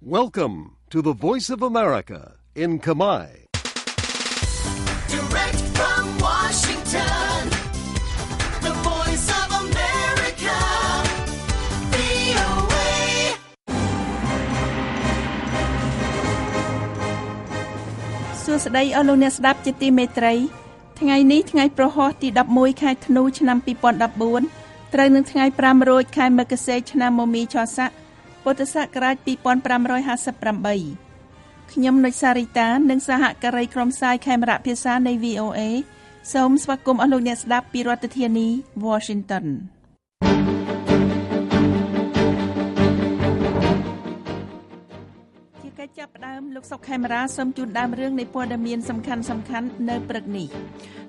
Welcome to the Voice of America in Khmer. Direct from Washington, the Voice of America, VOA. សួស្តីអស់លោកអ្នកស្ដាប់ជាទីមេត្រីថ្ងៃនេះថ្ងៃប្រហ័សទី11ខែធ្នូឆ្នាំ2014ត្រូវនឹងថ្ងៃ5រោចខែមករាឆ្នាំមមីឆស័កពុទ្ធសករាជ2558ខ្ញុំនុចសារីតានិងសហការីក្រុមផ្សាយខេមរៈភាសានៃ VOA សូមស្វាគមន៍អស់លោកអ្នកស្ដាប់ពីរដ្ឋធានី Washington ជាកិច្ចចាប់ផ្ដើមលោកសុកខេមរាសូមជូនដើមរឿងនៃព័ត៌មានសំខាន់ៗនៅព្រឹកនេះ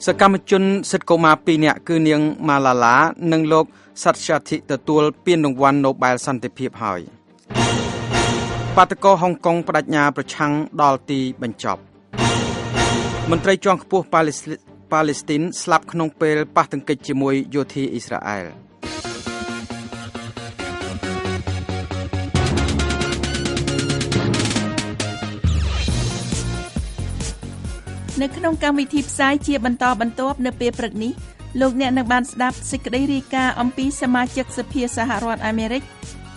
សកម្មជនសិទ្ធិកុមារ2នាក់គឺនាងម៉ាឡាឡានិងលោកសាត់ឆាធីទទួលពានរង្វាន់ Nobel សន្តិភាពហើយបាតកោហុងកុងបដិញ្ញាប្រឆាំងដល់ទីបញ្ចប់មន្ត្រីជាន់ខ្ពស់ប៉ាឡេស្ទីនស្លាប់ក្នុងពេលប៉ះទង្គិចជាមួយយោធាអ៊ីស្រាអែលនៅក្នុងកម្មវិធីផ្សាយជាបន្តបន្ទាប់នៅពេលព្រឹកនេះលោកអ្នកនឹងបានស្ដាប់សេចក្តីរាយការណ៍អំពីសមាជិកសភាសហរដ្ឋអាមេរិក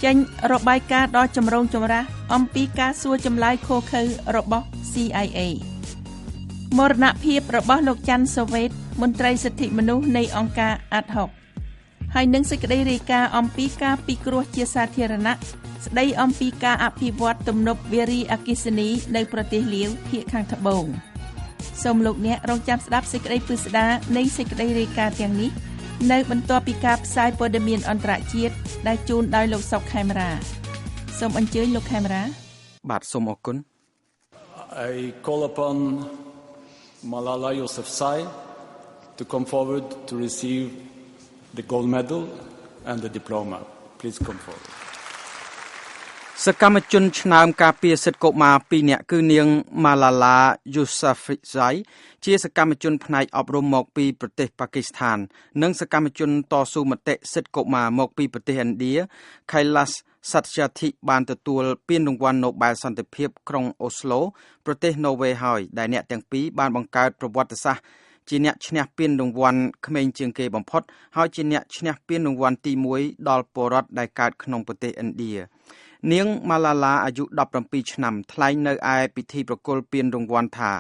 ចេញរបាយការណ៍ដ៏ចម្រូងចម្រាសអំពីការសួរចម្លើយឃោរឃៅរបស់ CIA មរណភាពរបស់លោកច័ន្ទសូវ៉េតមន្ត្រីសិទ្ធិមនុស្សនៃអង្គការ Ad Hoc ហើយនឹងសេចក្តីរាយការណ៍អំពីការពិគ្រោះជាសាធារណៈស្ដីអំពីការអភិវឌ្ឍទំនប់វារីអគ្គិសនីនៅប្រទេសលាវភាគខាងត្បូងសូមលោកអ្នករងចាំស្ដាប់សេចក្តីពិស្ដារនៃសេចក្តីរាយការណ៍ទាំងនេះនៅបន្ទាប់ពីការផ្សាយព័ត៌មានអន្តរជាតិដែលជូនដោយលោកសុកខេមរាសូមអញ្ជើញលោកខេមរាបាទសូមអរគុណ I call upon Malala Yousafzai to come forward to receive the gold medal and the diploma. Please come forward. សកម្មជនឆ្នើមការពារសិទ្ធិកុមារ2នាក់គឺនាង Malala Yousafzai ជាសកម្មជនផ្នែកអប់រំមកពីប្រទេសប៉ាគីស្ថាននិងសកម្មជនតស៊ូមតិសិទ្ធិកុមារមកពីប្រទេសឥណ្ឌា Kailash Satyarthi បានទទួលពានរង្វាន់ Nobel សន្តិភាពក្រុងអូស្ឡូប្រទេសណូវេហើយដែលអ្នកទាំងពីរបានបង្កើតប្រវត្តិសាស្ត្រជាអ្នកឈ្នះពានរង្វាន់ក្មេងជាងគេបំផុតហើយជាអ្នកឈ្នះពានរង្វាន់ទី1ដល់ពលរដ្ឋដែលកើតក្នុងប្រទេសឥណ្ឌានាងម៉ាឡាឡាអាយុ17ឆ្នាំថ្លែងនៅឯពិធីប្រគល់ពានរង្វាន់ថា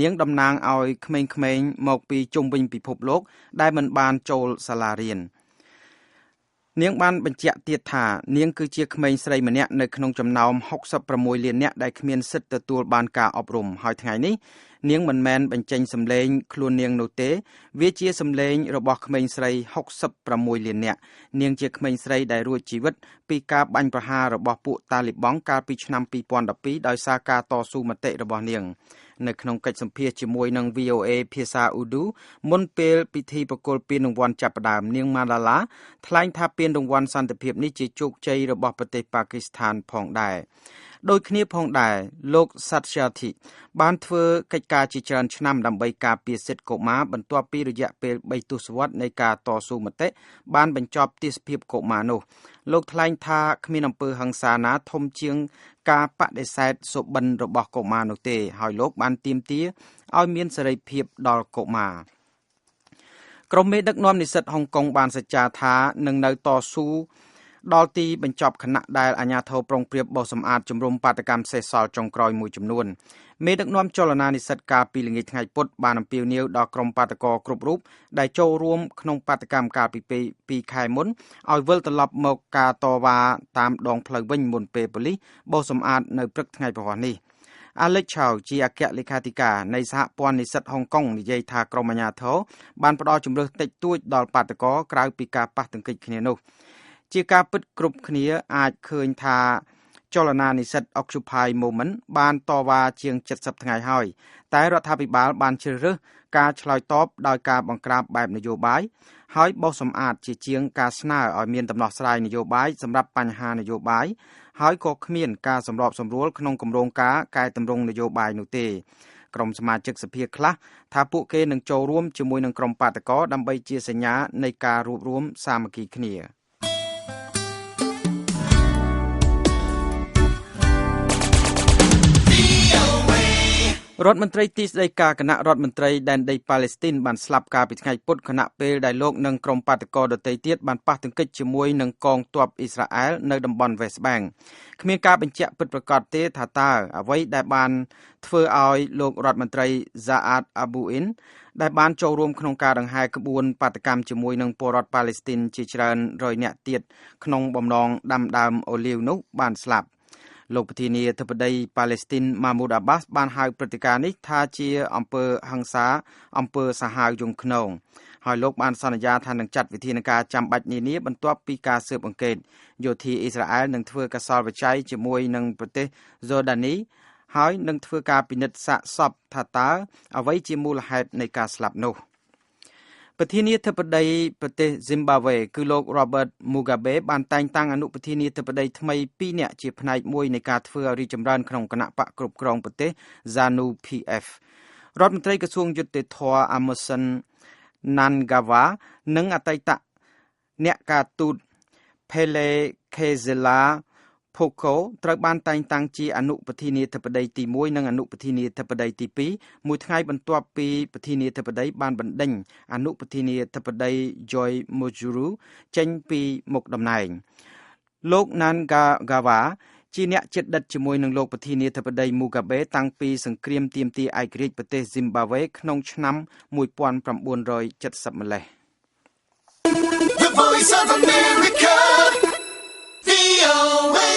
នាងតំណាងឲ្យក្មេងៗមកពីជុំវិញពិភពលោកដែលមិនបានចូលសាលារៀននាងបានបញ្ជាក់ទៀតថានាងគឺជាក្មេងស្រីម្នាក់នៅក្នុងចំណោម66លាននាក់ដែលគ្មានសិទ្ធិទទួលបានការអប់រំហើយថ្ងៃនេះនាងមិនមែនបញ្ចេញសម្លេងខ្លួននាងនោះទេវាជាសម្លេងរបស់ក្មេងស្រី66លាននាក់នាងជាក្មេងស្រីដែលរួចជីវិតពីការបាញ់ប្រហាររបស់ពួកតាលីបង់កាលពីឆ្នាំ2012ដោយសារការតស៊ូមតិរបស់នាងនៅក្នុងកិច្ចសម្ភាសន៍ជាមួយនឹង VOA ភាសាអ៊ូឌូមុនពេលពិធីប្រគល់ពានរង្វាន់ចាប់ផ្ដើមនាងម៉ាឡាឡាថ្លែងថាពានរង្វាន់សន្តិភាពនេះជាជោគជ័យរបស់ប្រទេសប៉ាគីស្ថានផងដែរដូចគ្នាផងដែរលោក Satyarthi បានធ្វើកិច្ចការជាច្រើនឆ្នាំដើម្បីការពារសិទ្ធិកុមារបន្ទាប់ពីរយៈពេល3ទសវត្សរ៍នៃការតស៊ូមតិបានបញ្ចប់ទិសភាពកុមារនោះលោកថ្លែងថាគ្មានអំពើហិង្សាណាធំជាងការបដិសេធសុបិនរបស់កុមារនោះទេហើយលោកបានទាមទារឲ្យមានសេរីភាពដល់កុមារក្រុមមេដឹកនាំនិស្សិតហុងកុងបានសច្ចាថានឹងនៅតស៊ូដល់ទីបញ្ចប់ខណៈដែលអាជ្ញាធរប្រុងប្រៀបបោសសម្អាតជំរំបាតកម្មសេសសល់ចុងក្រោយមួយចំនួនមេដឹកនាំចលនានិស្សិតកាលពីល្ងាចថ្ងៃពុធបានអំពាវនាវដល់ក្រុមបាតកោគ្រប់រូបដែលចូលរួមក្នុងបាតកម្មកាលពី2ខែមុនឲ្យវិលត្រឡប់មកការតវ៉ាតាមដងផ្លូវវិញមុនពេលប៉ូលីសបោសសម្អាតនៅព្រឹកថ្ងៃប្រហ័សនេះAlex Chow ជាអគ្គលេខាធិការនៃសហព័ន្ធនិស្សិតហុងកុងនិយាយថាក្រុមអាជ្ញាធរបានផ្ដល់ជំរើសតិចតួចដល់បាតកោក្រៅពីការប៉ះទង្គិចគ្នានោះជាការពិតគ្រប់គ្នាអាចឃើញថាចលនានិស្សិត Occupy Movement បានតវ៉ាជាង70ថ្ងៃហើយតែរដ្ឋាភិបាលបានជ្រើសរើសការឆ្លើយតបដោយការបង្ក្រាបបែបនយោបាយហើយបោសសម្អាតជាជាងការស្នើឲ្យមានដំណោះស្រាយនយោបាយសម្រាប់បញ្ហានយោបាយហើយក៏គ្មានការសម្របសម្រួលក្នុងគម្រោងការកែតម្រង់នយោបាយនោះទេក្រុមសមាជិកសភាខ្លះថាពួកគេនឹងចូលរួមជាមួយនឹងក្រុមបាតកោដើម្បីជាសញ្ញានៃការរួបរวมសាមគ្គីគ្នា រដ្ឋមន្ត្រីទីស្តីការគណៈរដ្ឋមន្ត្រីដែនដីប៉ាឡេស្ទីនបានស្លាប់កាលពីថ្ងៃពុធខណៈពេលដែលលោកនិងក្រុមបាតកោដទៃទៀតបានប៉ះទង្គិចជាមួយនឹងកងទ័ពអ៊ីស្រាអែលនៅតំបន់ West Bank គ្មានការបញ្ជាក់ពិតប្រាកដទេថាតើអ្វីដែលបានធ្វើឲ្យលោករដ្ឋមន្ត្រី Zaad Abuin ដែលបានចូលរួមក្នុងការដង្ហែក្បួនបាតកម្មជាមួយនឹងពលរដ្ឋប៉ាឡេស្ទីនជាច្រើនរយនាក់ទៀតក្នុងបំណងដាំដើមអូលីវនោះបានស្លាប់លោកប្រធានាធិបតីប៉ាឡេស្ទីន Mahmoud Abbas បានហៅព្រឹត្តិការណ៍នេះថាជាអំពើហិង្សាអំពើសាហាវយង់ឃ្នងហើយលោកបានសន្យាថានឹងចាត់វិធានការចាំបាច់នានាបន្ទាប់ពីការស៊ើបអង្កេតយោធាអ៊ីស្រាអែលនឹងធ្វើកាសលវិច័យជាមួយនឹងប្រទេសយ៉ូដានីហើយនឹងធ្វើការពិនិត្យសាកសពថាតើអ្វីជាមូលហេតុនៃការស្លាប់នោះប្រធានាធិបតីប្រទេស Zimbabwe គឺលោក Robert Mugabe បានតែងតាំងអនុប្រធានាធិបតីថ្មី2នាក់ជាផ្នែកមួយនៃការធ្វើឲ្យរីកចម្រើនក្នុងគណៈបកគ្រប់គ្រងប្រទេស ZANU-PF រដ្ឋមន្ត្រីក្រសួងយុត្តិធម៌ Emmerson Mnangagwa និងអតីតអ្នកការទូត Phelekezela Phoko ត្រូវបានតែងតាំងជាអនុប្រធានាធិបតីទី1និងអនុប្រធានាធិបតីទី2មួយថ្ងៃបន្ទាប់ពីប្រធានាធិបតីបានបណ្ដេញអនុប្រធានាធិបតី Joy Mujuru ចេញពីមុខតំណែងលោក Mnangagwa ជាអ្នកជិតដិតជាមួយនឹងលោកប្រធានាធិបតី Mugabe តាំងពីសង្គ្រាមទាមទារឯករាជ្យប្រទេស Zimbabwe ក្នុងឆ្នាំ1970ម្លេះ The Voice of America, VOA.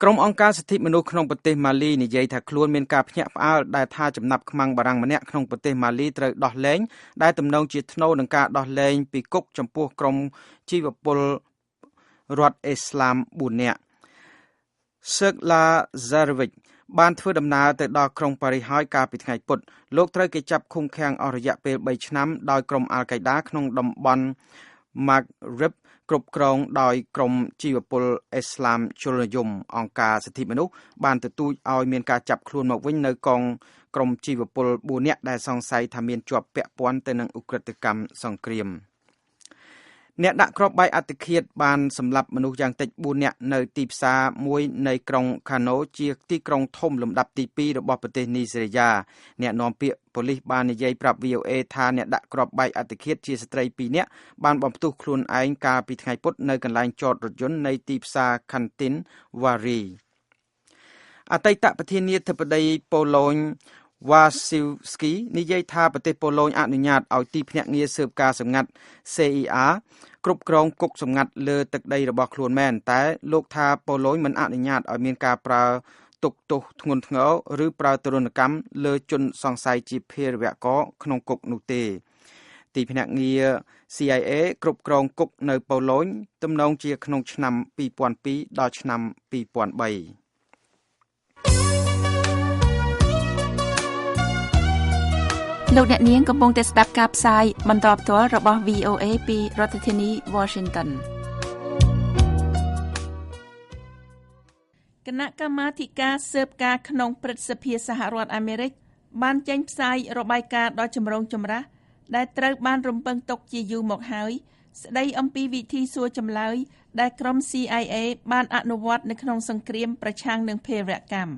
ក្រុមអង្គការសិទ្ធិមនុស្សក្នុងប្រទេសម៉ាលីនិយាយថាខ្លួនមានការភ្ញាក់ផ្អើលដែលថាចំណាប់ខ្មាំងបារាំងម្នាក់ក្នុងប្រទេសម៉ាលីត្រូវដោះលែងដែលទំនងជាថ្នូរនឹងការដោះលែងពីគុកចំពោះក្រុមជីវពលរដ្ឋអ៊ីស្លាម4នាក់ Sergla Zarevic បានធ្វើដំណើរទៅដល់ក្រុងប៉ារីសហើយកាលពីថ្ងៃពុធលោកត្រូវគេចាប់ឃុំឃាំងអស់រយៈពេល3ឆ្នាំដោយក្រុមអាល់កៃដាក្នុងតំបន់ Maghreb គ្រប់គ្រងដោយក្រុមជីវពលអ៊ីស្លាមជលនិយមអង្គការសិទ្ធិមនុស្សបានទទូចឲ្យមានការចាប់ខ្លួនមកវិញនៅកងក្រុមជីវពល4នាក់ដែលសង្ស័យថាមានជាប់ពាក់ព័ន្ធទៅនឹងឧក្រិដ្ឋកម្មសង្គ្រាមអ្នកដាក់គ្រាប់បែកអត្តឃាតបានសម្លាប់មនុស្សយ៉ាងតិច4នាក់នៅទីផ្សារមួយនៃក្រុងខាណូជាទីក្រុងធំលំដាប់ទី2របស់ប្រទេសនីសេរីយ៉ាអ្នកនាំពាក្យប៉ូលីសបាននិយាយប្រាប់ VOA ថាអ្នកដាក់គ្រាប់បែកអត្តឃាតជាស្ត្រី2នាក់បានបំផ្ទុះខ្លួនឯងកាលពីថ្ងៃពុធនៅកន្លែងចតរថយន្តនៃទីផ្សារ Kantin Wari អតីតប្រធានាធិបតីប៉ូឡូញWasilski និយាយថាប្រទេសប៉ូឡូញអនុញ្ញាតឲ្យទីភ្នាក់ងារស៊ើបការសម្ងាត់ CIA គ្រប់គ្រងគុកសម្ងាត់លើទឹកដីរបស់ខ្លួនមែនតែលោកថាប៉ូឡូញមិនអនុញ្ញាតឲ្យមានការប្រើទុកទោសធ្ងន់ធ្ងរឬប្រើទរណកម្មលើជនសង្ស័យជាភេរវករក្នុងគុកនោះទេទីភ្នាក់ងារ CIA គ្រប់គ្រងគុកនៅប៉ូឡូញទំនងជាក្នុងឆ្នាំ2002ដល់ឆ្នាំ2003លោកអ្នកនាងកំពុងតែស្ដាប់ការផ្សាយបន្តផ្ទាល់របស់ VOA ពីរដ្ឋធានី Washington គណៈកម្មាធិការស៊ើបការក្នុងព្រឹទ្ធសភាសហរដ្ឋអាមេរិកបានចេញផ្សាយរបាយការណ៍ដ៏ចម្រូងចម្រាសដែលត្រូវបានរំពឹងទុកជាយូរមកហើយស្ដីអំពីវិធីសួរចម្លើយដែលក្រុម CIA បានអនុវត្តនៅក្នុងសង្គ្រាមប្រឆាំងនឹងភេរវកម្ម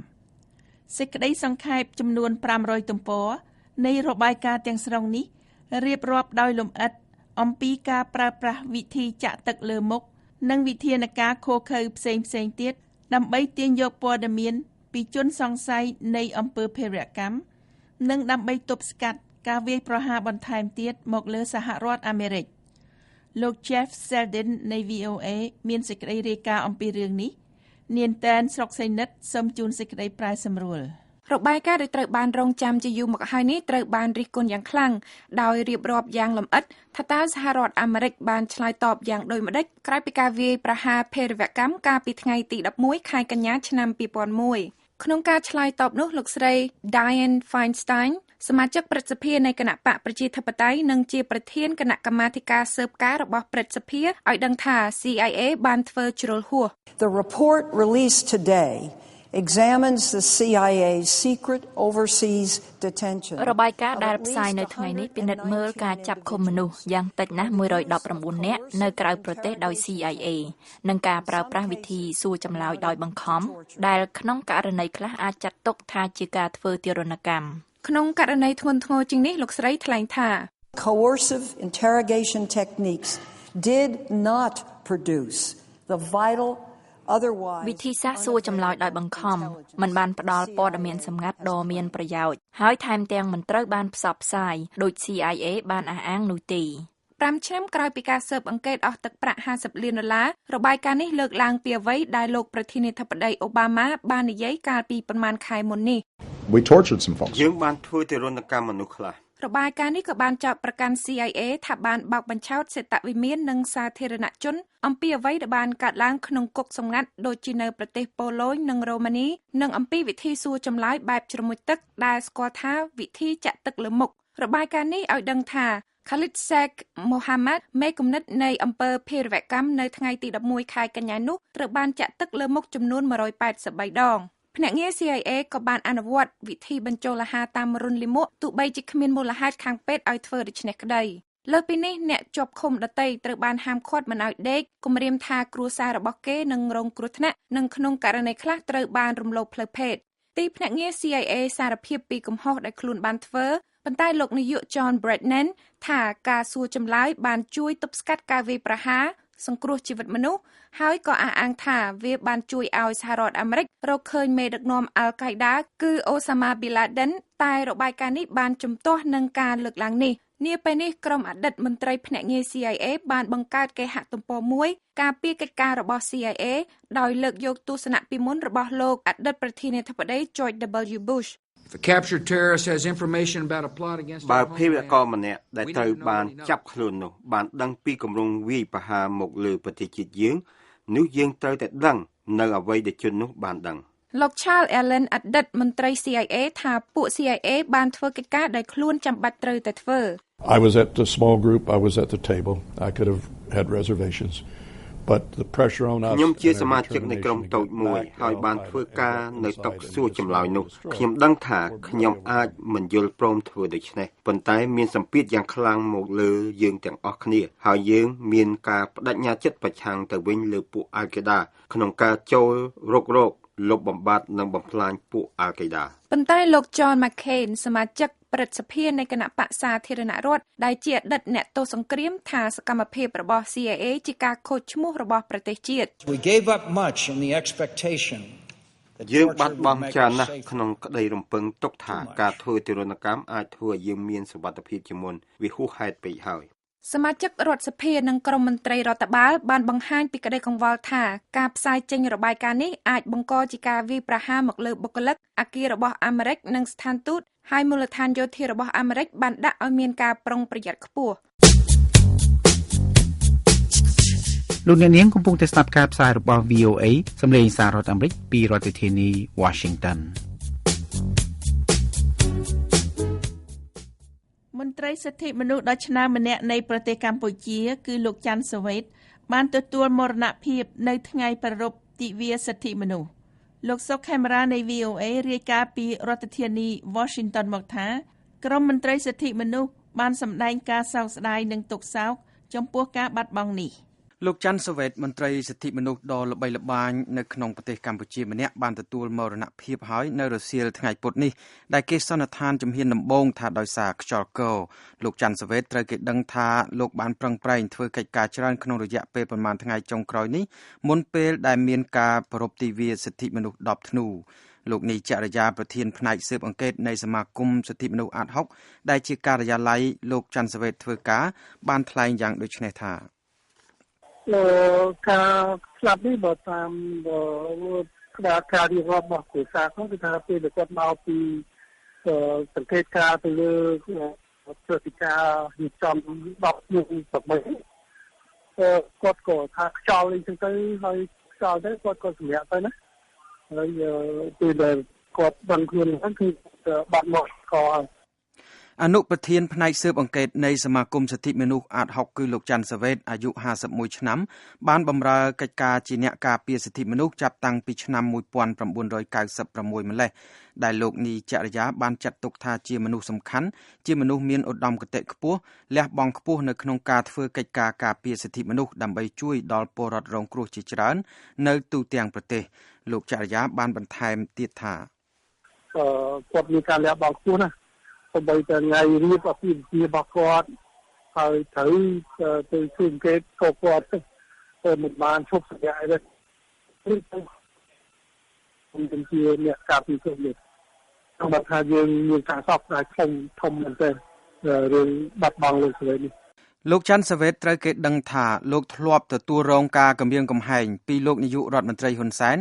សេចក្តីសង្ខេបចំនួន500ទំព័រនៃរបាយការណ៍ទាំងស្រុងនេះរៀបរាប់ដោយលម្អិតអំពីការប្រើប្រាស់វិធីចាក់ទឹកលើមុខនិងវិធានការឃោរឃៅផ្សេងៗទៀតដើម្បីទាញយកព័ត៌មានពីជនសង្ស័យនៃអំពើភេរវកម្មនិងដើម្បីទប់ស្កាត់ការវាយប្រហារបន្ថែមទៀតមកលើសហរដ្ឋអាមេរិកលោក Jeff Selden នៃ VOA មានសេចក្តីរាយការណ៍អំពីរឿងនេះនាងតែនស្រុកសៃនិតសូមជូនសេចក្តីប្រែសម្រួលរបាយការណ៍ដែលត្រូវបានរងចាំជាយូរមកហើយនេះត្រូវបានរិះគន់យ៉ាងខ្លាំងដោយរៀបរាប់យ៉ាងលម្អិតថាតើសហរដ្ឋអាមេរិកបានឆ្លើយតបយ៉ាងដូចម្តេចក្រោយពីការវាយប្រហារភេរវកម្មកាលពីថ្ងៃទី11ខែកញ្ញាឆ្នាំ2001ក្នុងការឆ្លើយតបនោះលោកស្រី Dianne Feinstein សមាជិកព្រឹទ្ធសភានៃគណៈបកប្រជាធិបតេយ្យនិងជាប្រធានគណៈកម្មាធិការស៊ើបការរបស់ព្រឹទ្ធសភាឲ្យដឹងថា CIA បានធ្វើជ្រុលហួស The report released today examines the CIA's secret overseas detention របាយការណ៍ដែលផ្សាយនៅថ្ងៃនេះពិនិត្យមើលការចាប់ឃុំមនុស្សយ៉ាងតិចណាស់119នាក់នៅក្រៅប្រទេសដោយ CIA និងការប្រើប្រាស់វិធីសួរចម្លើយដោយបង្ខំដែលក្នុងករណីខ្លះអាចចាត់ទុកថាជាការធ្វើទារុណកម្មក្នុងករណីធ្ងន់ធ្ងរជាងនេះលោកស្រីថ្លែងថា Coercive interrogation techniques did not produce the vitalវិធីសាស្ត្រសួរចម្លើយដោយបង្ខំមិនបានផ្ដល់ព័ត៌មានសម្ងាត់ដ៏មានប្រយោជន៍ហើយថែមទាំងមិនត្រូវបានផ្សព្វផ្សាយដោយ CIA បានអះអាងនោះទេ5ឆ្នាំក្រោយពីការស៊ើបអង្កេតអស់ទឹកប្រាក់$50 លានរបាយការណ៍នេះលើកឡើងពីអ្វីដែលលោកប្រធានាធិបតីអូបាម៉ាបាននិយាយកាលពីប្រមាណខែមុននេះ We tortured some folks. យើងបានធ្វើទារុណកម្មមនុស្សខ្លះរបាយការណ៍នេះក៏បានចោទប្រកាន់ CIA ថាបានបោកបញ្ឆោតសេតវិមាននិងសាធារណជនអំពីអ្វីដែលបានកើតឡើងក្នុងគុកសម្ងាត់ដូចជានៅប្រទេសប៉ូឡូញនិងរ៉ូម៉ានីនិងអំពីវិធីសួរចម្លើយបែបជ្រមុជទឹកដែលស្គាល់ថាវិធីចាក់ទឹកលើមុខរបាយការណ៍នេះឲ្យដឹងថា Khalid Sheikh Mohammed មេគំនិតនៃអំពើភេរវកម្មនៅថ្ងៃទី11ខែកញ្ញានោះត្រូវបានចាក់ទឹកលើមុខចំនួន183ដងភ្នាក់ងារ CIA ក៏បានអនុវត្តវិធីបញ្ចូលអាហារតាមរុនលីមួកទោះបីជាគ្មានមូលហេតុខាងពេទ្យឲ្យធ្វើដូច្នេះក្តីលើពីនេះអ្នកជាប់ឃុំដទៃត្រូវបានហាមឃាត់មិនឲ្យដេកគំរាមថាគ្រួសាររបស់គេនឹងរងគ្រោះថ្នាក់និងក្នុងករណីខ្លះត្រូវបានរំលោភផ្លូវភេទទីភ្នាក់ងារ CIA សារភាពពីកំហុសដែលខ្លួនបានធ្វើប៉ុន្តែលោកនាយក John Brennan ថាការសួរចម្លើយបានជួយទប់ស្កាត់ការវាយប្រហារសង្គ្រោះជីវិតមនុស្សហើយក៏អះអាងថាវាបានជួយឲ្យសហរដ្ឋអាមេរិករកឃើញមេដឹកនាំអាល់កៃដាគឺអូសាម៉ាប៊ីឡាដិនតែរបាយការណ៍នេះបានជំទាស់នឹងការលើកឡើងនេះនាពេលនេះក្រុមអតីតមន្ត្រីភ្នាក់ងារ CIA បានបង្កើតគេហទំព័រមួយការពារកិច្ចការរបស់ CIA ដោយលើកយកទស្សនៈពីមុនរបស់លោកអតីតប្រធានាធិបតី George W. Bush The captured terrorist has information about a plot against បើភេរវករម្នាក់ដែលត្រូវបានចាប់ខ្លួននោះបានដឹងពីគម្រោងវាយប្រហារមកលើប្រទេសជាតិយើងនោះយើងត្រូវតែដឹងនៅអ្វីដែលជននោះបានដឹងលោក Charles Allen អតីតមន្ត្រី CIA ថាពួក CIA បានធ្វើកិច្ចការដែលខ្លួនចាំបាច់ត្រូវតែធ្វើ I was at the small group. I was at the table. I could have had reservations. But the pressure on us ខ្ញុំជាសមាជិកនៃក្រុមតូចមួយហើយបានធ្វើការនៅតុសួរចម្លើយនោះខ្ញុំដឹងថាខ្ញុំអាចមិនយល់ព្រមធ្វើដូច្នេះប៉ុន្តែមានសម្ពាធយ៉ាងខ្លាំងមកលើយើងទាំងអស់គ្នាហើយយើងមានការបដិញ្ញាចិត្តប្រឆាំងទៅវិញលើពួកអាល់កេដាក្នុងការចូលរុករកលុបបំបាត់និងបំផ្លាញពួកអាល់កេដាប៉ុន្តែលោក John McCain សមាជិកព្រឹទ្ធសភានៃគណៈបក្សសាធារណរដ្ឋដែលជាអតីតអ្នកទោសសង្គ្រាមថាសកម្មភាពរបស់ CIA ជាការខូចឈ្មោះរបស់ប្រទេសជាតិ We gave up much in the expectation យើងបាត់បង់ច្រើនណាស់ក្នុងក្តីរំពឹងទុកថាការធ្វើទារុណកម្មអាចធ្វើឲ្យយើងមានសុវត្ថិភាពជាមុនវាហួសហេតុពេកហើយសមាជិករដ្ឋសភានិងក្រុមមន្ត្រីរដ្ឋបាលបានបង្ហាញពីក្តីកង្វល់ថាការផ្សាយចេញរបាយការណ៍នេះអាចបង្កជាការវាយប្រហារមកលើបុគ្គលិកអគាររបស់អាមេរិកនិងស្ថានទូតហើយមូលដ្ឋានយោធារបស់អាមេរិកបានដាក់ឲ្យមានការប្រុងប្រយ័ត្នខ្ពស់លោកអ្នកនាងកំពុងតែស្ដាប់ការផ្សាយរបស់ VOA សម្លេងសាររដ្ឋអាមេរិកពីរដ្ឋធានី Washington មន្ត្រីសិទ្ធិមនុស្សដ៏ឆ្នើមម្នាក់នៃប្រទេសកម្ពុជាគឺលោកច័ន្ទសាវ៉េតបានទទួលមរណភាពនៅថ្ងៃប្រារព្ធទិវាសិទ្ធិមនុស្សលោកសុកខេមរានៃ VOA រាយការណ៍ពីរដ្ឋធានី Washington មកថាក្រុមមន្ត្រីសិទ្ធិមនុស្សបានសម្ដែងការសោកស្ដាយនិងទុក្ខសោកចំពោះការបាត់បង់នេះលោកច័ន្ទសាវ៉េតមន្ត្រីសិទ្ធិមនុស្សដ៏ល្បីល្បាញនៅក្នុងប្រទេសកម្ពុជាម្នាក់បានទទួលមរណភាពហើយនៅរសៀលថ្ងៃពុធនេះដែលគេសន្និដ្ឋានជំហានដំបូងថាដោយសារខ្យល់កលោកច័ន្ទសាវ៉េតត្រូវគេដឹងថាលោកបានប្រឹងប្រែងធ្វើកិច្ចការច្រើនក្នុងរយៈពេលប្រមាណថ្ងៃចុងក្រោយនេះមុនពេលដែលមានការប្រារព្ធទិវាសិទ្ធិមនុស្ស10ធ្នូលោកនីចរិយាប្រធានផ្នែកស៊ើបអង្កេតនៃសមាគមសិទ្ធិមនុស្សអាត60ដែលជាការិយាល័យលោកច័ន្ទសាវ៉េតធ្វើការបានថ្លែងយ៉ាងដូចនេះថាការស្លាប់នេះបើតាមការរៀបរាប់របស់គ្រួសារគាត់គឺថាពេលគាត់មកពីសង្កេតការទៅលើព្រឹត្តិការណ៍រៀបចំ10ឆ្នាំ8គាត់ក៏ថាខ្យល់អីចឹងទៅហើយខ្យល់ទៅគាត់ក៏សម្រាប់ទៅណាហើយពេលដែលគាត់បានខ្លួនហ្នឹងគឺបាត់មកក៏ អនុប្រធានផ្នែកស៊ើបអង្កេតនៃសមាគមសិទ្ធិមនុស្សអាត6គឺលោកច័ន្ទសាវ៉េតអាយុ51ឆ្នាំបានបម្រើកិច្ចការជាអ្នកការពារសិទ្ធិមនុស្សចាប់តាំងពីឆ្នាំ1996ម្លេះដែលលោកនីចរិយាបានចាត់ទុកថាជាមនុស្សសំខាន់ជាមនុស្សមានឧត្តមគតិខ្ពស់លះបង់ខ្ពស់នៅក្នុងការធ្វើកិច្ចការការពារសិទ្ធិមនុស្សដើម្បីជួយដល់ពលរដ្ឋរងគ្រោះជាច្រើននៅទូទាំងប្រទេសលោកចរិយាបានបន្ថែមទៀតថាគាត់មានការលះបង់ខ្ពស់ណាស់សូម្បីតែថ្ងៃរៀបអភិវិធីរបស់គាត់ហើយត្រូវទៅជួយអង្កេតគាត់ទៅមិនបានឈប់សម្រាកទេខ្ញុំជាអ្នកការពារសិទ្ធិមនុស្សខ្ញុំថាយើងមានការសោកស្ដាយធំមែនទែនរឿងបាត់បង់លោកស្រីនេះលោកច័ន្ទសាវ៉េតត្រូវគេដឹងថាលោកធ្លាប់ទទួលរងការគំរាមកំហែងពីលោកនាយករដ្ឋមន្ត្រីហ៊ុនសែន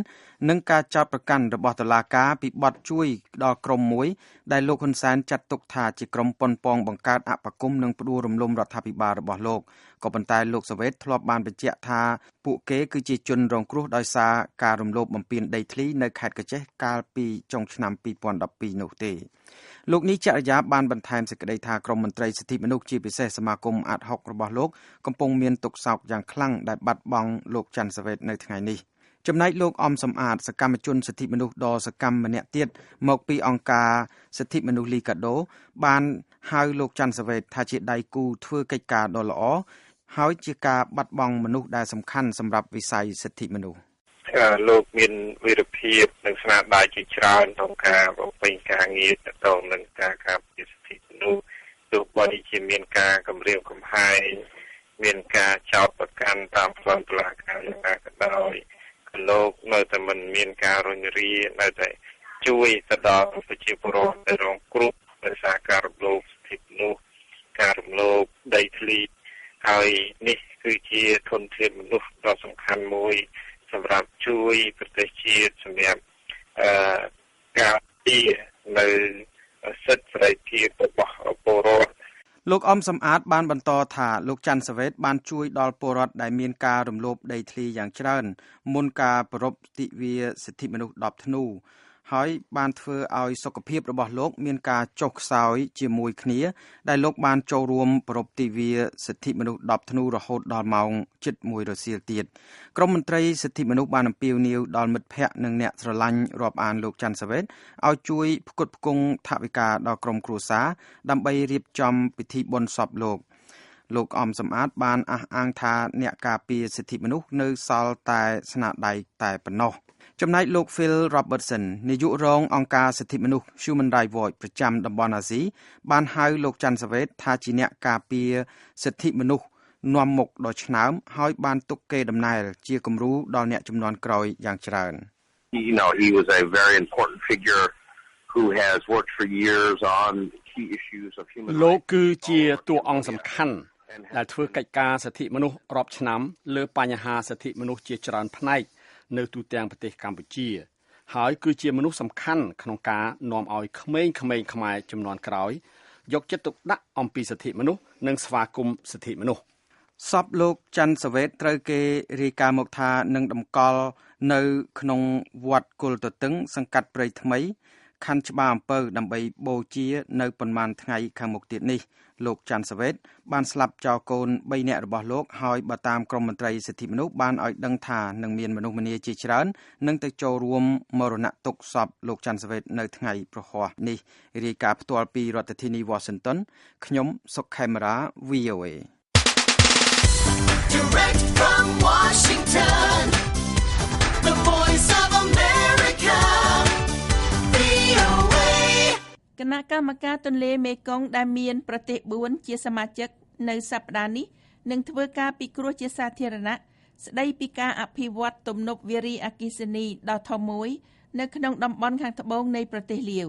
និងការចោទប្រកាន់របស់តុលាការពីបទជួយដល់ក្រុមមួយដែលលោកហ៊ុនសែនចាត់ទុកថាជាក្រុមប៉ុនប៉ងបង្កើតអបគមនិងផ្ដួលរំលំរដ្ឋាភិបាលរបស់លោកក៏ប៉ុន្តែលោកសាវ៉េតធ្លាប់បានបញ្ជាក់ថាពួកគេគឺជាជនរងគ្រោះដោយសារការរំលោភបំពានដីធ្លីនៅខេត្តកោះចេះកាលពីចុងឆ្នាំ2012នោះទេលោកនេះចរិយាបានបន្ថែមសេចក្តីថាក្រមមន្ត្រីសិទ្ធិមនុស្សជាពិសេសសមាគមអាត6របស់លោកកំពុងមានទុក្ខសោកយ៉ាងខ្លាំងដែលបាត់បង់លោកច័ន្ទសាវ៉េតនៅថ្ងៃនេះចំណែកលោកអំសំអាតសកម្មជនសិទ្ធិមនុស្សដ៏សកម្មម្នាក់ទៀតមកពីអង្គការសិទ្ធិមនុស្សលីកាដូបានហៅលោកច័ន្ទសាវ៉េតថាជាដៃគូធ្វើកិច្ចការដ៏ល្អហើយជាការបាត់បង់មនុស្សដែលសំខាន់សម្រាប់វិស័យសិទ្ធិមនុស្សលោកមានវីរភាពនិងស្នាដៃជាច្រើនក្នុងការបំពេញការងារទៅនឹងការការពារសិទ្ធិមនុស្សទោះបីជាមានការគំរាមកំហែងមានការចោទប្រកាន់តាមផ្លូវតុលាការយ៉ាងណាក៏ដោយក៏លោកនៅតែមិនមានការរញរានៅតែជួយទៅដល់ប្រជាពលរដ្ឋដែលរងគ្រោះដោយសារការរំលោភសិទ្ធិមនុស្សការរំលោភដីធ្លីហើយនេះគឺជាធនធានមនុស្សដ៏សំខាន់មួយសម្រាប់ជួយប្រទេសជាតិសម្រាប់ការពារនៅសិទ្ធិសេរីភាពរបស់ពលរដ្ឋលោកអំសំអាតបានបន្តថាលោកច័ន្ទសាវ៉េតបានជួយដល់ពលរដ្ឋដែលមានការរំលោភដីធ្លីយ៉ាងច្រើនមុនការប្រារព្ធទិវាសិទ្ធិមនុស្ស10ធ្នូហើយបានធ្វើឲ្យសុខភាពរបស់លោកមានការចុះខ្សោយជាមួយគ្នាដែលលោកបានចូលរួមប្រារព្ធទិវាសិទ្ធិមនុស្ស10ធ្នូរហូតដល់ម៉ោងជិត1រសៀលទៀតក្រមមន្ត្រីសិទ្ធិមនុស្សបានអំពាវនាវដល់មិត្តភ័ក្តិនិងអ្នកស្រឡាញ់រាប់អានលោកច័ន្ទសាវ៉េតឲ្យជួយផ្គត់ផ្គង់ថវិកាដល់ក្រុមគ្រួសារដើម្បីរៀបចំពិធីបុណ្យសពលោកអំសំអាតបានអះអាងថាអ្នកការពារសិទ្ធិមនុស្សនៅសល់តែស្នាដៃតែប៉ុណ្ណោះចំណែកលោក Phil Robertson នាយករងអង្គការសិទ្ធិមនុស្ស Human Rights Watch ប្រចាំតំបន់អាស៊ីបានហៅលោកច័ន្ទសាវ៉េតថាជាអ្នកការពារសិទ្ធិមនុស្សនាំមុខដ៏ឆ្នើមហើយបានទុកកេរដំណែលជាគំរូដល់អ្នកជំនាន់ក្រោយយ៉ាងច្រើន he was a very important figure who has worked for years on key issues of human rights លោកគឺជាតួអង្គសំខាន់ដែលធ្វើកិច្ចការសិទ្ធិមនុស្សរាប់ឆ្នាំលើបញ្ហាសិទ្ធិមនុស្សជាច្រើនផ្នែកនៅទូទាំងប្រទេសកម្ពុជាហើយគឺជាមនុស្សសំខាន់ក្នុងការនាំឲ្យក្មេងៗខ្មែរជំនាន់ក្រោយយកចិត្តទុកដាក់អំពីសិទ្ធិមនុស្សនិងស្វាគមន៍សិទ្ធិមនុស្សសពលោកច័ន្ទសាវ៉េតត្រូវគេរាយការណ៍មកថានឹងតម្កល់នៅក្នុងវត្តគុលទទឹងសង្កាត់ព្រៃថ្មីខណ្ឌច្បារអំពៅដើម្បីបូជានៅប៉ុន្មានថ្ងៃខាងមុខទៀតនេះលោកច័ន្ទសាវ៉េតបានស្លាប់ចោលកូន3នាក់របស់លោកហើយបើតាមក្រមមន្ត្រីសិទ្ធិមនុស្សបានឲ្យដឹងថានឹងមានមនុស្សម្នាជាច្រើននឹងទៅចូលរួមមរណទុក្ខសពលោកច័ន្ទសាវ៉េតនៅថ្ងៃប្រហ័សនេះរាយការណ៍ផ្ទាល់ពីរដ្ឋធានី Washington ខ្ញុំសុកខេមរា VOA Direct from Washington The Voice of America VOA គណៈកម្មការទន្លេមេគង្គដែលមានប្រទេស4ជាសមាជិកនៅសប្តាហ៍នេះនឹងធ្វើការពិគ្រោះជាសាធារណៈស្ដីពីការអភិវឌ្ឍទំនប់វារីអគ្គិសនីដ៏ធំមួយនៅក្នុងតំបន់ខាងត្បូងនៃប្រទេសលាវ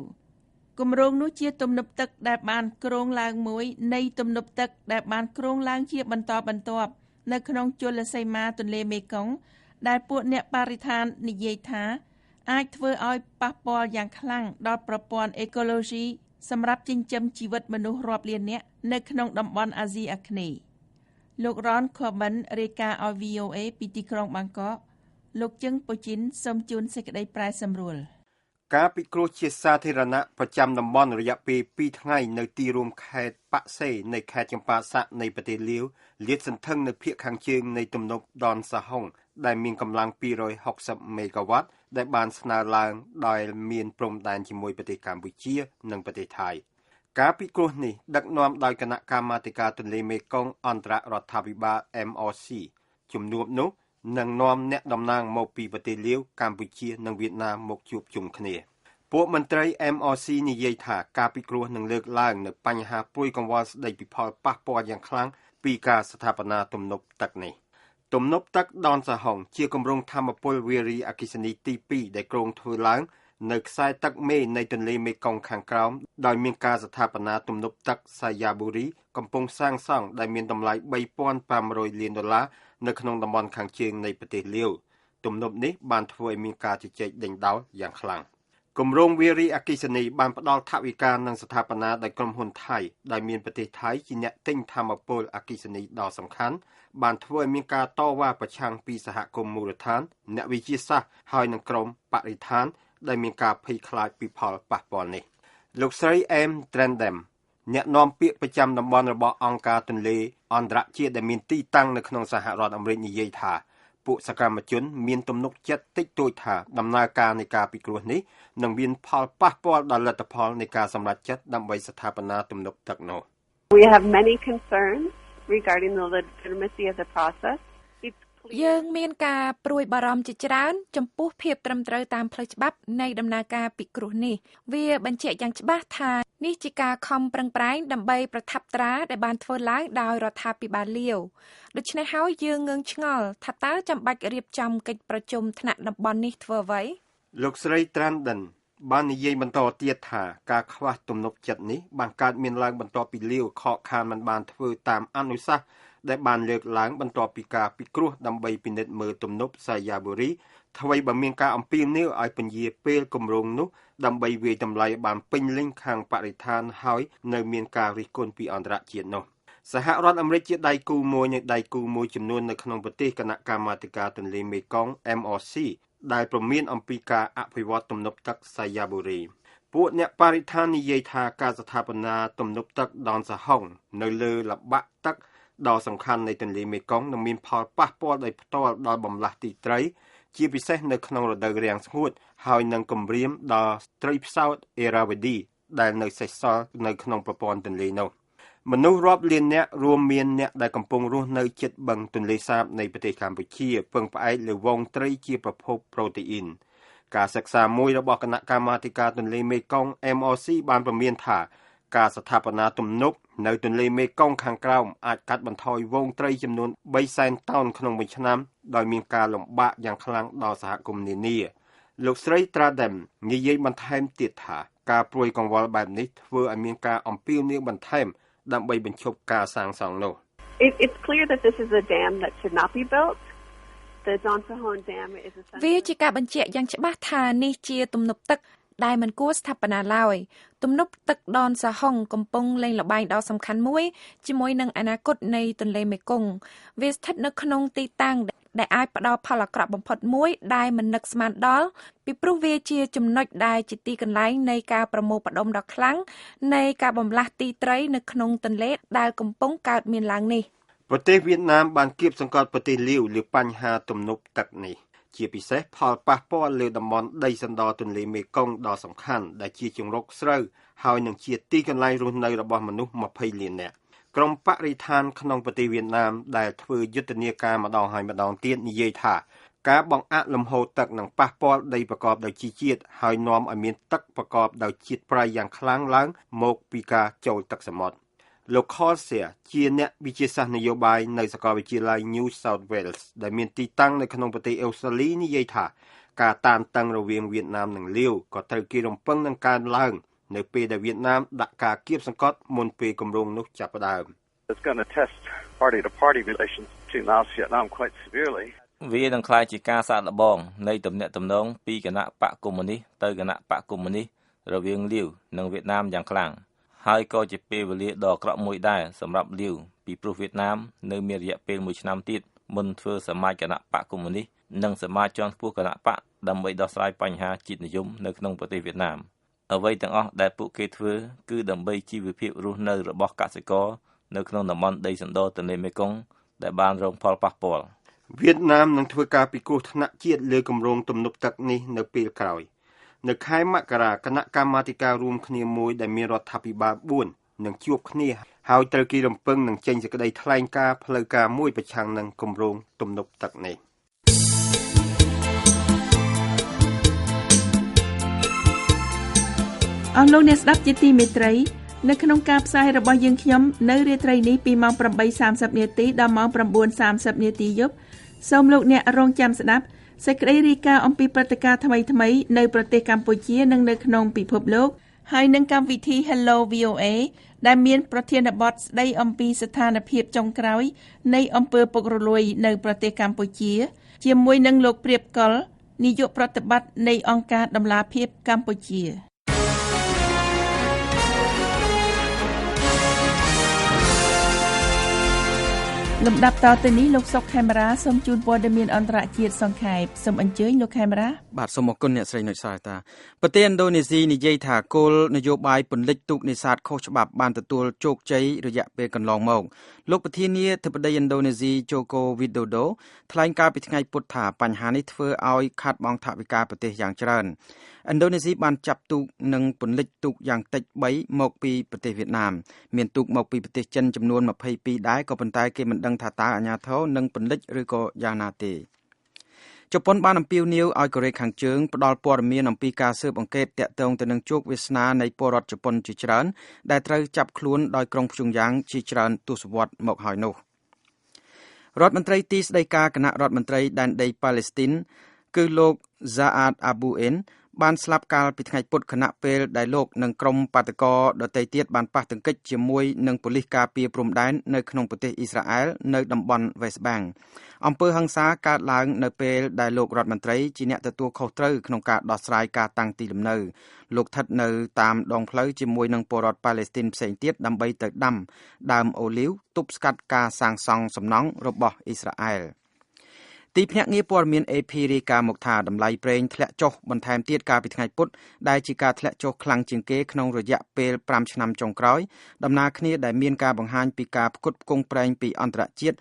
គម្រោងនោះជាទំនប់ទឹកដែលបានគ្រោងឡើងមួយនៃទំនប់ទឹកដែលបានគ្រោងឡើងជាបន្តបន្ទាប់នៅក្នុងជលសីមាទន្លេមេគង្គដែលពួកអ្នកបរិស្ថាននិយាយថាអាចធ្វើឲ្យប៉ះពាល់យ៉ាងខ្លាំងដល់ប្រព័ន្ធអេកូឡូស៊ីសម្រាប់ចិញ្ចឹមជីវិតមនុស្សរាប់លាននាក់នៅក្នុងតំបន់អាស៊ីអាគ្នេយ៍លោក Ron Corbin រាយការណ៍ឲ្យ VOA ពីទីក្រុងបាងកកលោកជឹងពូជីនសូមជូនសេចក្តីប្រែសម្រួល ការពិគ្រោះជាសាធារណៈប្រចាំតំបន់រយៈពេល2ថ្ងៃនៅទីរួមខេត្តប៉ាក់សេនៃខេត្តចម្ប៉ាសាក់នៃប្រទេសលាវលាតសន្ធឹងនៅភាគខាងជើងនៃទំនប់ដនសាហុងដែលមានកម្លាំង260មេហ្គាវ៉ាត់ដែលបានស្នើឡើងដោយមានព្រំដែនជាមួយប្រទេសកម្ពុជានិងប្រទេសថៃការពិគ្រោះនេះដឹកនាំដោយគណៈកម្មាធិការទន្លេមេគង្គអន្តររដ្ឋាភិបាល MRC ជំនួបនោះនឹងនាំអ្នកតំណាងមកពីប្រទេសលាវកម្ពុជានិងវៀតណាមមកជួបជុំគ្នាពួកមន្ត្រី MRC និយាយថាការពិគ្រោះនឹងលើកឡើងនៅបញ្ហាព្រួយកង្វល់ស្ដីពីផលប៉ះពាល់យ៉ាងខ្លាំងពីការស្ថាបនាទំនប់ទឹកនេះទំនប់ទឹកដនសាហុងជាគម្រោងថាមពលវារីអគ្គិសនីទី2ដែលគ្រោងធ្វើឡើងនៅខ្សែទឹកមេនៃទន្លេមេគង្គខាងក្រោមដោយមានការស្ថាបនាទំនប់ទឹកសាយ៉ាប៊ូរីកំពុងសាងសង់ដែលមានតម្លៃ$3,500 លាននៅក្នុងតំបន់ខាងជើងនៃប្រទេសលាវទំនប់នេះបានធ្វើឲ្យមានការជជែកដេញដោលយ៉ាងខ្លាំងគម្រោងវារីអគ្គិសនីបានផ្ដល់ថវិកានិងស្ថាបនាដោយក្រុមហ៊ុនថៃដែលមានប្រទេសថៃជាអ្នកទិញថាមពលអគ្គិសនីដ៏សំខាន់បានធ្វើឲ្យមានការតវ៉ាប្រឆាំងពីសហគមន៍មូលដ្ឋានអ្នកវិទ្យាសាស្ត្រហើយនិងក្រុមបរិស្ថានដែលមានការភ័យខ្លាចពីផលប៉ះពាល់នេះលោកស្រីអេមត្រេនដេមអ្នកនាំពាក្យប្រចាំតំបន់របស់អង្គការទន្លេអន្តរជាតិដែលមានទីតាំងនៅក្នុងសហរដ្ឋអាមេរិកនិយាយថាពួកសកម្មជនមានទំនុកចិត្តតិចតួចថាដំណើរការនៃការពិគ្រោះនេះនឹងមានផលប៉ះពាល់ដល់លទ្ធផលនៃការសម្រេចចិត្តដើម្បីស្ថាបនាទំនប់ទឹកនោះ We have many concerns regarding the legitimacy of the process. យើងមានការព្រួយបារម្ភជាច្រើនចំពោះភាពត្រឹមត្រូវតាមផ្លូវច្បាប់នៃដំណើរការពិគ្រោះនេះវាបញ្ជាក់យ៉ាងច្បាស់ថានេះជាការខំប្រឹងប្រែងដើម្បីប្រថាប់ត្រាដែលបានធ្វើឡើងដោយរដ្ឋាភិបាលលាវដូច្នេះហើយយើងងឿងឆ្ងល់ថាតើចាំបាច់រៀបចំកិច្ចប្រជុំថ្នាក់តំបន់នេះធ្វើអ្វីលោកស្រី Tranden បាននិយាយបន្តទៀតថាការខ្វះទំនុកចិត្តនេះបានកើតមានឡើងបន្ទាប់ពីលាវខកខានមិនបានធ្វើតាមអនុសាសន៍ដែលបានលើកឡើងបន្ទាប់ពីការពិគ្រោះដើម្បីពិនិត្យមើលទំនប់សាយ៉ាបូរីថ្មីបើមានការអំពាវនាវឲ្យពន្យាពេលគម្រោងនោះដើម្បីវាយតម្លៃបានពេញលេញខាងបរិស្ថានហើយនៅមានការរិះគន់ពីអន្តរជាតិនោះសហរដ្ឋអាមេរិកជាដៃគូមួយនៃដៃគូមួយចំនួននៅក្នុងប្រទេសគណៈកម្មាធិការទន្លេមេគង្គ MRC ដែលព្រមានអំពីការអភិវឌ្ឍទំនប់ទឹកសាយ៉ាបូរីពួកអ្នកបរិស្ថាននិយាយថាការស្ថាបនាទំនប់ទឹកដនសាហុងនៅលើល្បាក់ទឹកដ៏សំខាន់នៃទន្លេមេគង្គនឹងមានផលប៉ះពាល់ដោយផ្ទាល់ដល់បម្លាស់ទីត្រីជាពិសេសនៅក្នុងរដូវរាំងស្ងួតហើយនឹងគំរាមដល់ត្រីផ្សោតអេរ៉ាវ៉ាឌីដែលនៅសេសសល់នៅក្នុងប្រព័ន្ធទន្លេនោះមនុស្សរាប់លានអ្នករួមមានអ្នកដែលកំពុងរស់នៅជិតបឹងទន្លេសាបនៃប្រទេសកម្ពុជាពឹងផ្អែកលើហ្វូងត្រីជាប្រភពប្រូតេអ៊ីនការសិក្សាមួយរបស់គណៈកម្មាធិការទន្លេមេគង្គ MRC បានព្រមានថាការស្ថាបនាទំនប់នៅទន្លេមេគង្គខាងក្រោមអាចកាត់បន្ថយហ្វូងត្រីចំនួន300,000 តោនក្នុងមួយឆ្នាំដោយមានការលំបាកយ៉ាងខ្លាំងដល់សហគមន៍នានាលោកស្រី Tradem និយាយបន្ថែមទៀតថាការព្រួយកង្វល់បែបនេះធ្វើឲ្យមានការអំពាវនាវបន្ថែមដើម្បីបញ្ឈប់ការសាងសង់នោះ It's clear that this is a dam that should not be built. The Don Sahong Dam is a វាជាការបញ្ជាក់យ៉ាងច្បាស់ថានេះជាទំនប់ទឹកដែលមិនគួរស្ថាបនាឡើយទំនប់ទឹកដនសាហុងកំពុងលេងល្បែងដ៏សំខាន់មួយជាមួយនឹងអនាគតនៃទន្លេមេគង្គវាស្ថិតនៅក្នុងទីតាំងដែលអាចផ្ដល់ផលអាក្រក់បំផុតមួយដែលមិននឹកស្មានដល់ពីព្រោះវាជាចំណុចដែលជាទីកន្លែងនៃការប្រមូលផ្ដុំដ៏ខ្លាំងនៃការបំលាស់ទីត្រីនៅក្នុងទន្លេដែលកំពុងកើតមានឡើងនេះប្រទេសវៀតណាមបានគៀបសង្កត់ប្រទេសលាវលើបញ្ហាទំនប់ទឹកនេះជាពិសេសផលប៉ះពាល់លើតំបន់ដីសណ្ដទន្លេមេគង្គដ៏សំខាន់ដែលជាជង្រុកស្រូវហើយនឹងជាទីកន្លែងរស់នៅរបស់មនុស្ស20លាននាក់ក្រុមបរិស្ថានក្នុងប្រទេសវៀតណាមដែលធ្វើយុទ្ធនាការម្ដងហើយម្ដងទៀតនិយាយថាការបង្អាក់លំហូរទឹកនឹងប៉ះពាល់ដីប្រកបដោយជីជាតិហើយនាំឲ្យមានទឹកប្រកបដោយជាតិប្រៃយ៉ាងខ្លាំងឡើងមកពីការចូលទឹកសមុទ្រលោក Khorsia ជាអ្នកវិទ្យាសាស្ត្រនយោបាយនៅសាកលវិទ្យាល័យ New South Wales ដែលមានទីតាំងនៅក្នុងប្រទេសអូស្ត្រាលីនិយាយថាការតានតឹងរវាងវៀតណាមនិងលាវក៏ត្រូវគេរំពឹងនឹងកើនឡើងនៅពេលដែលវៀតណាមដាក់ការគៀបសង្កត់មុនពេលគម្រោងនោះចាប់ផ្ដើម It's going to test party-to-party relations between Laos and Vietnam quite severely. វានឹងក្លាយជាការសាកល្បងនៃទំនាក់ទំនងពីគណៈបកកុម្មុយនីសទៅគណៈបកកុម្មុយនីសរវាងលាវនិងវៀតណាមយ៉ាងខ្លាំងហើយក៏ជាពេលវេលាដ៏អាក្រក់មួយដែរសម្រាប់លាវពីព្រោះវៀតណាមនៅមានរយៈពេល1ឆ្នាំទៀតមុនធ្វើសមាជគណៈបកកុម្មុយនីស និងសមាជជាន់ខ្ពស់គណៈបកដើម្បីដោះស្រាយបញ្ហាជាតិនិយមនៅក្នុងប្រទេសវៀតណាមអ្វីទាំងអស់ដែលពួកគេធ្វើគឺដើម្បីជីវភាពរស់នៅរបស់កសិករនៅក្នុងតំបន់ដីសណ្ដទន្លេមេគង្គដែលបានរងផលប៉ះពាល់វៀតណាមនឹងធ្វើការពិគ្រោះថ្នាក់ជាតិលើគម្រោងទំនប់ទឹកនេះនៅពេលក្រោយនៅខែមករាគណៈកម្មាធិការរួមគ្នាមួយដែលមានរដ្ឋាភិបាល4នឹងជួបគ្នាហើយត្រូវគេរំពឹងនឹងចេញសេចក្តីថ្លែងការណ៍ផ្លូវការមួយប្រឆាំងនឹងគម្រោងទំនប់ទឹកនេះអស់លោកអ្នកស្ដាប់ជាទីមេត្រីនៅក្នុងការផ្សាយរបស់យើងខ្ញុំនៅរាត្រីនេះពីម៉ោង 8:30 នាទីដល់ម៉ោង 9:30 នាទីយប់សូមលោកអ្នករងចាំស្ដាប់សេចក្តីរាយការណ៍អំពីព្រឹត្តិការណ៍ថ្មីៗនៅប្រទេសកម្ពុជានិងនៅក្នុងពិភពលោកហើយនឹងកម្មវិធី Hello VOA ដែលមានប្រធានបទស្ដីអំពីស្ថានភាពចុងក្រោយនៃអំពើពុករលួយនៅប្រទេសកម្ពុជាជាមួយនឹងលោកព្រាបកុលនាយកប្រតិបត្តិនៃអង្គការដំឡាភិបកម្ពុជាលំដាប់តទៅនេះលោកសុកខេមរាសូមជូនព័ត៌មានអន្តរជាតិសង្ខេបសូមអញ្ជើញលោកខេមរាបាទសូមអរគុណអ្នកស្រីនុចសាតាប្រទេសឥណ្ឌូនេស៊ីនិយាយថាគោលនយោបាយពន្លិចទូកនេសាទខុសច្បាប់បានទទួលជោគជ័យរយៈពេលកន្លងមកលោកប្រធានាធិបតីឥណ្ឌូនេស៊ីជូកូវីដូដូថ្លែងការពីថ្ងៃពុធថាបញ្ហានេះធ្វើឲ្យខាតបង់ថវិកាប្រទេសយ៉ាងច្រើនឥណ្ឌូនេស៊ីបានចាប់ទូកនិងពន្លិចទូកយ៉ាងតិច3មកពីប្រទេសវៀតណាមមានទូកមកពីប្រទេសចិនចំនួន22ដែរក៏ប៉ុន្តែគេមិនដឹងថាតើអាជ្ញាធរនឹងពន្លិចឬក៏យ៉ាងណាទេជប៉ុនបានអំពាវនាវឲ្យកូរ៉េខាងជើងផ្ដល់ព័ត៌មានអំពីការស៊ើបអង្កេតទាក់ទងទៅនឹងជោគវាសនានៃពលរដ្ឋជប៉ុនជាច្រើនដែលត្រូវចាប់ខ្លួនដោយក្រុងព្យុងយ៉ាងជាច្រើនទសវត្សរ៍មកហើយនោះរដ្ឋមន្ត្រីទីស្តីការគណៈរដ្ឋមន្ត្រីដែនដីប៉ាឡេស្ទីនគឺលោក Zaad Abu Enបានស្លាប់កាលពីថ្ងៃពុធខណៈពេលដែលលោកនិងក្រុមបាតកោដទៃទៀតបានប៉ះទង្គិចជាមួយនឹងប៉ូលីសការពារព្រំដែននៅក្នុងប្រទេសអ៊ីស្រាអែលនៅតំបន់ West Bank អំពើហិង្សាកើតឡើងនៅពេលដែលលោករដ្ឋមន្ត្រីជាអ្នកទទួលខុសត្រូវក្នុងការដោះស្រាយការតាំងទីលំនៅលោកស្ថិតនៅតាមដងផ្លូវជាមួយនឹងពលរដ្ឋប៉ាឡេស្ទីនផ្សេងទៀតដើម្បីទៅដាំដើមអូលីវទប់ស្កាត់ការសាងសង់សំណង់របស់អ៊ីស្រាអែលទីភ្នាក់ងារព័ត៌មាន AP រាយការណ៍មកថាតម្លៃប្រេងធ្លាក់ចុះបន្ថែមទៀតកាលពីថ្ងៃពុធដែលជាការធ្លាក់ចុះខ្លាំងជាងគេក្នុងរយៈពេល5ឆ្នាំចុងក្រោយដំណើរគ្នាដែលមានការបង្ហាញពីការផ្គត់ផ្គង់ប្រេងពីអន្តរជាតិ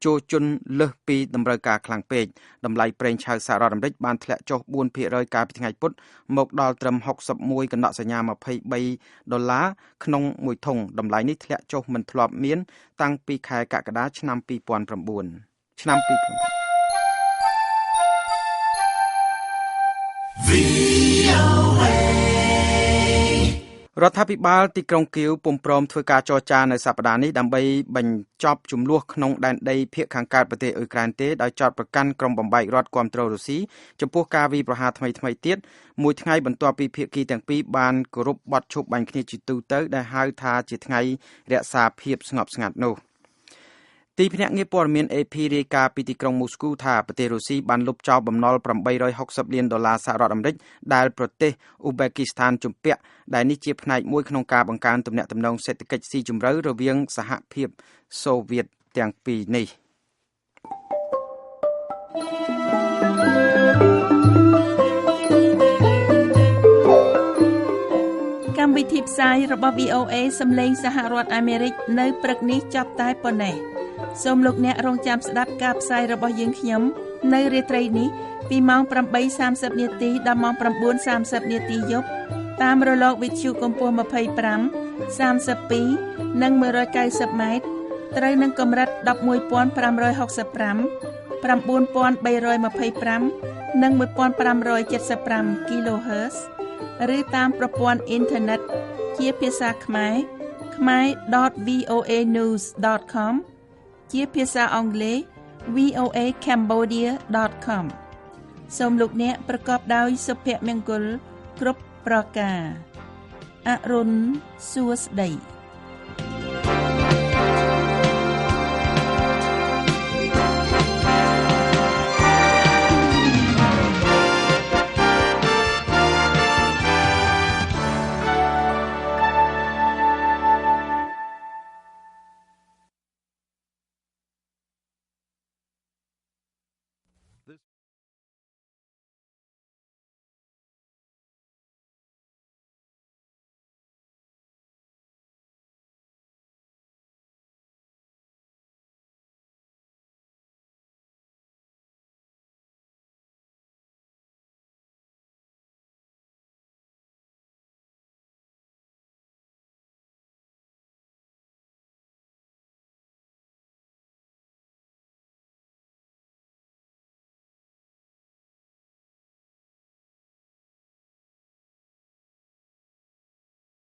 ចូលជន់លើសពីតម្រូវការខ្លាំងពេកតម្លៃប្រេងឆៅសហរដ្ឋអាមេរិកបានធ្លាក់ចុះ 4% កាលពីថ្ងៃពុធមកដល់ត្រឹម61កណ្ដកសញ្ញា$23ក្នុងមួយធុងតម្លៃនេះធ្លាក់ចុះមិនធ្លាប់មានតាំងពីខែកក្កដាឆ្នាំ2009ឆ្នាំ2000រដ្ឋាភិបាលទីក្រុងគៀវពុំព្រមធ្វើការចរចានៅសប្តាហ៍នេះដើម្បីបញ្ចប់ជម្លោះក្នុងដែនដីភាគខាងកើតប្រទេសអ៊ុយក្រែនទេដោយចោទប្រកាន់ក្រុមបំបែករដ្ឋគាំទ្ររុស្ស៊ីចំពោះការវាយប្រហារថ្មីៗទៀតមួយថ្ងៃបន្ទាប់ពីភាគីទាំងពីរបានគោរពបទឈប់បាញ់គ្នាជាទូទៅដែលហៅថាជាថ្ងៃរក្សាភាពស្ងប់ស្ងាត់នោះទីភ្នាក់ងារព័ត៌មាន AP រាយការណ៍ពីទីក្រុងមូស្គូថាប្រទេសរុស្ស៊ីបានលុបចោលបំណុល$860លានសហរដ្ឋអាមេរិកដែលប្រទេសអ៊ូបេគីស្ថានជំពាក់ដែលនេះជាផ្នែកមួយក្នុងការបង្កើនទំនាក់ទំនងសេដ្ឋកិច្ចស៊ីជម្រៅរវាងសហភាពសូវៀតទាំងពីរនេះកម្មវិធីផ្សាយរបស់ VOA សំឡេងសហរដ្ឋអាមេរិកនៅព្រឹកនេះចប់តែប៉ុណ្ណេះសូមលោកអ្នករងចាំស្ដាប់ការផ្សាយរបស់យើងខ្ញុំនៅរាត្រីនេះពីម៉ោង 8:30 នាទីដល់ម៉ោង 9:30 នាទីយប់តាមរលកវិទ្យុកម្ពស់25 32និង190ម៉ែត្រត្រូវនឹងកម្រិត 11,565 9,325 និង 1,575 kHz ឬតាមប្រព័ន្ធអ៊ីនធឺណិតជាភាសាខ្មែរ khmer.voanews.com ជាភាសាអង់គ្លេស voacambodia.com សូមលោកអ្នកប្រកបដោយសុភមង្គលគ្រប់ប្រការអរុនសួស្តី